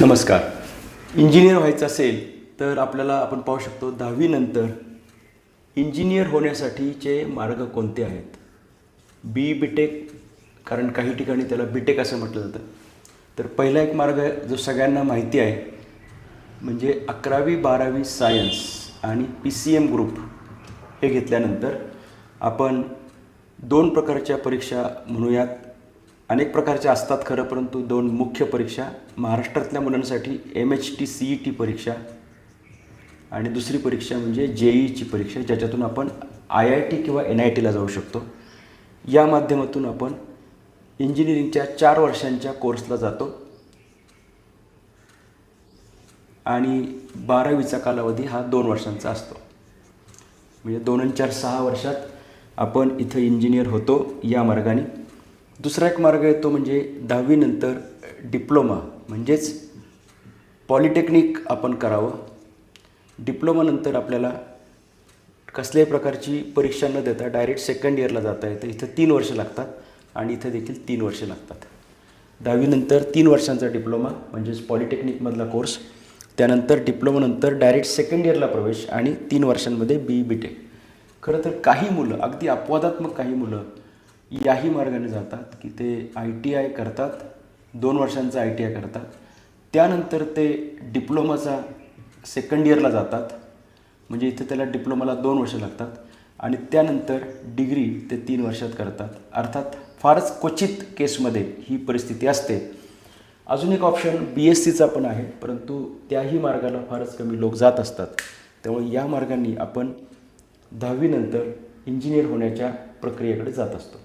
नमस्कार. इंजिनियर व्हायचं असेल तर आपल्याला आपण पाहू शकतो 10वी नंतर इंजिनियर होण्यासाठीचे मार्ग कोणते आहेत. बी टेक, कारण काही ठिकाणी त्याला बी टेक असं म्हटलं जातं. तर पहिला एक मार्ग जो सगळ्यांना माहिती आहे म्हणजे 11वी 12वी सायन्स आणि PCM ग्रुप हे घेतल्यानंतर आपण दोन प्रकारच्या परीक्षा म्हणूयात. अनेक प्रकारच्या असतात खरं, परंतु दोन मुख्य परीक्षा महाराष्ट्रातल्या मुलांसाठी MHT CET परीक्षा आणि दुसरी परीक्षा म्हणजे JEEची परीक्षा, ज्याच्यातून आपण IIT किंवा NITला जाऊ शकतो. या माध्यमातून आपण इंजिनिअरिंगच्या 4 वर्षांच्या कोर्सला जातो आणि 12वीचा कालावधी हा 2 वर्षांचा असतो. म्हणजे 2 आणि 4 6 वर्षात आपण इथं इंजिनियर होतो या मार्गाने. दुसरा एक मार्ग आहे तो म्हणजे 10वी नंतर डिप्लोमा म्हणजेच पॉलिटेक्निक आपण करावं. डिप्लोमानंतर आपल्याला कसल्याही प्रकारची परीक्षा न देता डायरेक्ट सेकंड इयरला जाता येतं. इथं 3 वर्ष लागतात आणि इथं देखील 3 वर्ष लागतात. 10वी नंतर 3 वर्षांचा डिप्लोमा म्हणजेच पॉलिटेक्निकमधला कोर्स, त्यानंतर डिप्लोमानंतर डायरेक्ट सेकंड इयरला प्रवेश आणि 3 वर्षांमध्ये बी टेक. खरं तर काही मुलं, अगदी अपवादात्मक काही मुलं याही मार्गाने जातात की ते ITI करतात, 2 वर्षांचा ITI करतात, त्यानंतर ते डिप्लोमाचा सेकंड इयरला जातात, म्हणजे इथे त्याला डिप्लोमाला 2 वर्ष लागतात आणि त्यानंतर डिग्री ते 3 वर्षात करतात. अर्थात फारच क्वचित केसमध्ये ही परिस्थिती असते. अजून एक ऑप्शन BSCचा पण आहे, परंतु त्याही मार्गाला फारच कमी लोक जात असतात. त्यामुळे या मार्गाने आपण 10वी नंतर इंजिनियर होण्याच्या प्रक्रियेकडे जात असतो.